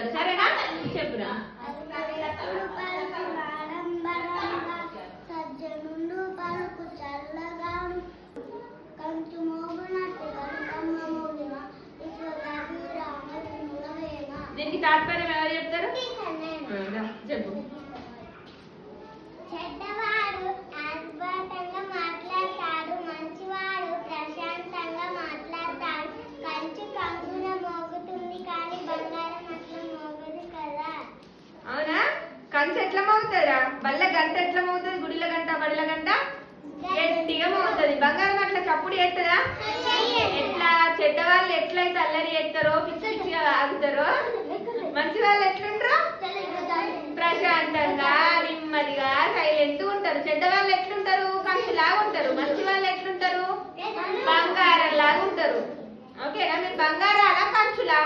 చెప్తాడు. సరేనా? చెప్పురా. దీనికి తాత్పర్యం ఎవరు చెప్తారు? చెప్పు. చెడ్డవాడు ఆర్భాటంగా మాట్లాడతాడు, మంచివాడు ప్రశాంతంగా మాట్లాడతాడు. కంచు కంగున మోగుతుంది కానీ బంగారం అట్లా మోగదు కదా. అవునా? కంచు ఎట్లా మోగుతాడా? బల్ల గంట ఎట్లా మోగుతుంది? గుడిల గంట బడిల గంట గట్టిగా మోగుతుంది. బంగారం అట్లా చప్పుడు చేస్తుందా? ఎట్లా? చెడ్డవాళ్ళు ఎట్లయితే అల్లరి చేస్తారో, పిచ్చి పిచ్చిగా ఆగుతారో, మంచి వాళ్ళు ఎట్లుంటారో ప్రశాంతంగా నెమ్మదిగా సైలెంట్ ఉంటారు. చెడ్డవాళ్ళు ఎట్లుంటారు? కంచులాగా ఉంటారు. మంచి వాళ్ళు ఎట్లుంటారు? బంగారం లాగా ఉంటారు. ఓకేనా? మీరు బంగారాలా కంచులా?